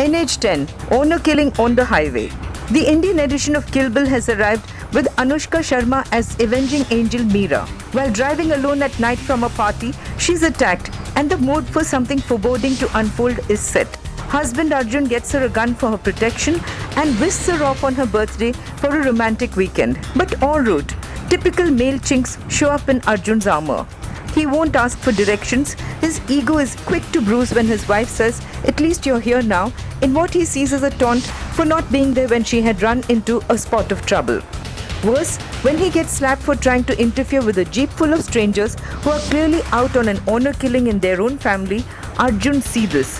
NH10 Honor Killing on the Highway. The Indian edition of Kill Bill has arrived with Anushka Sharma as avenging angel Meera. While driving alone at night from a party, she's attacked and the mood for something foreboding to unfold is set. Husband Arjun gets her a gun for her protection and whisks her off on her birthday for a romantic weekend. But en route, typical male chinks show up in Arjun's armor. He won't ask for directions. His ego is quick to bruise when his wife says, "At least you're here now," in what he sees as a taunt for not being there when she had run into a spot of trouble. Worse, when he gets slapped for trying to interfere with a jeep full of strangers who are clearly out on an honor killing in their own family, Arjun sees this.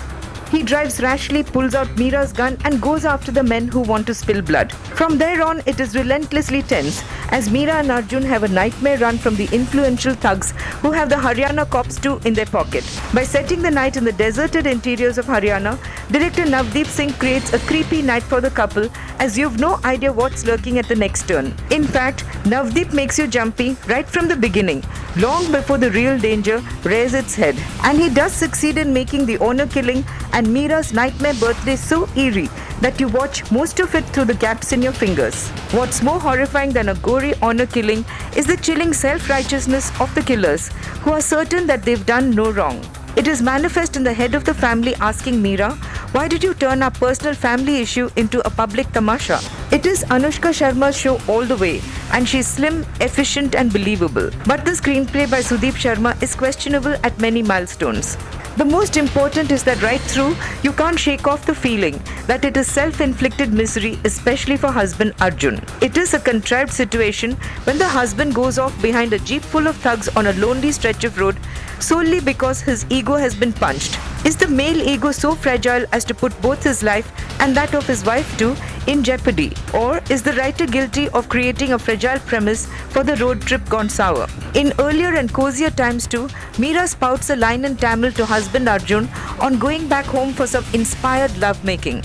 He drives rashly, pulls out Meera's gun and goes after the men who want to spill blood. From there on, it is relentlessly tense as Meera and Arjun have a nightmare run from the influential thugs who have the Haryana cops too in their pocket. By setting the night in the deserted interiors of Haryana, director Navdeep Singh creates a creepy night for the couple as you've no idea what's lurking at the next turn. In fact, Navdeep makes you jumpy right from the beginning, long before the real danger rears its head. And he does succeed in making the honor killing and Meera's nightmare birthday so eerie that you watch most of it through the gaps in your fingers. What's more horrifying than a gory honor killing is the chilling self-righteousness of the killers, who are certain that they've done no wrong. It is manifest in the head of the family asking Meera, "Why did you turn our personal family issue into a public tamasha?" It is Anushka Sharma's show all the way, and she's slim, efficient and believable. But the screenplay by Sudeep Sharma is questionable at many milestones. The most important is that right through, you can't shake off the feeling that it is self-inflicted misery, especially for husband Arjun. It is a contrived situation when the husband goes off behind a jeep full of thugs on a lonely stretch of road solely because his ego has been punched. Is the male ego so fragile as to put both his life and that of his wife too in jeopardy? Or is the writer guilty of creating a fragile premise for the road trip gone sour? In earlier and cozier times too, Meera spouts a line in Tamil to husband Arjun on going back home for some inspired lovemaking.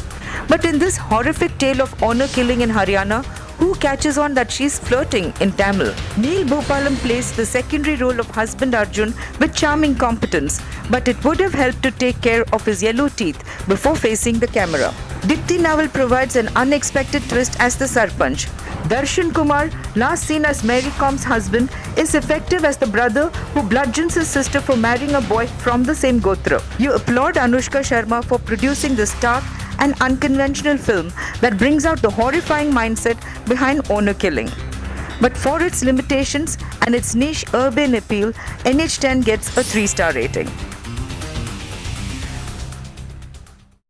But in this horrific tale of honor killing in Haryana, who catches on that she's flirting in Tamil? Neil Bhopalam plays the secondary role of husband Arjun with charming competence, but it would have helped to take care of his yellow teeth before facing the camera. Dipti Naval provides an unexpected twist as the Sarpanch. Darshan Kumar, last seen as Mary Com's husband, is effective as the brother who bludgeons his sister for marrying a boy from the same gotra. You applaud Anushka Sharma for producing this stark and unconventional film that brings out the horrifying mindset behind honor killing. But for its limitations and its niche urban appeal, NH10 gets a 3-star rating.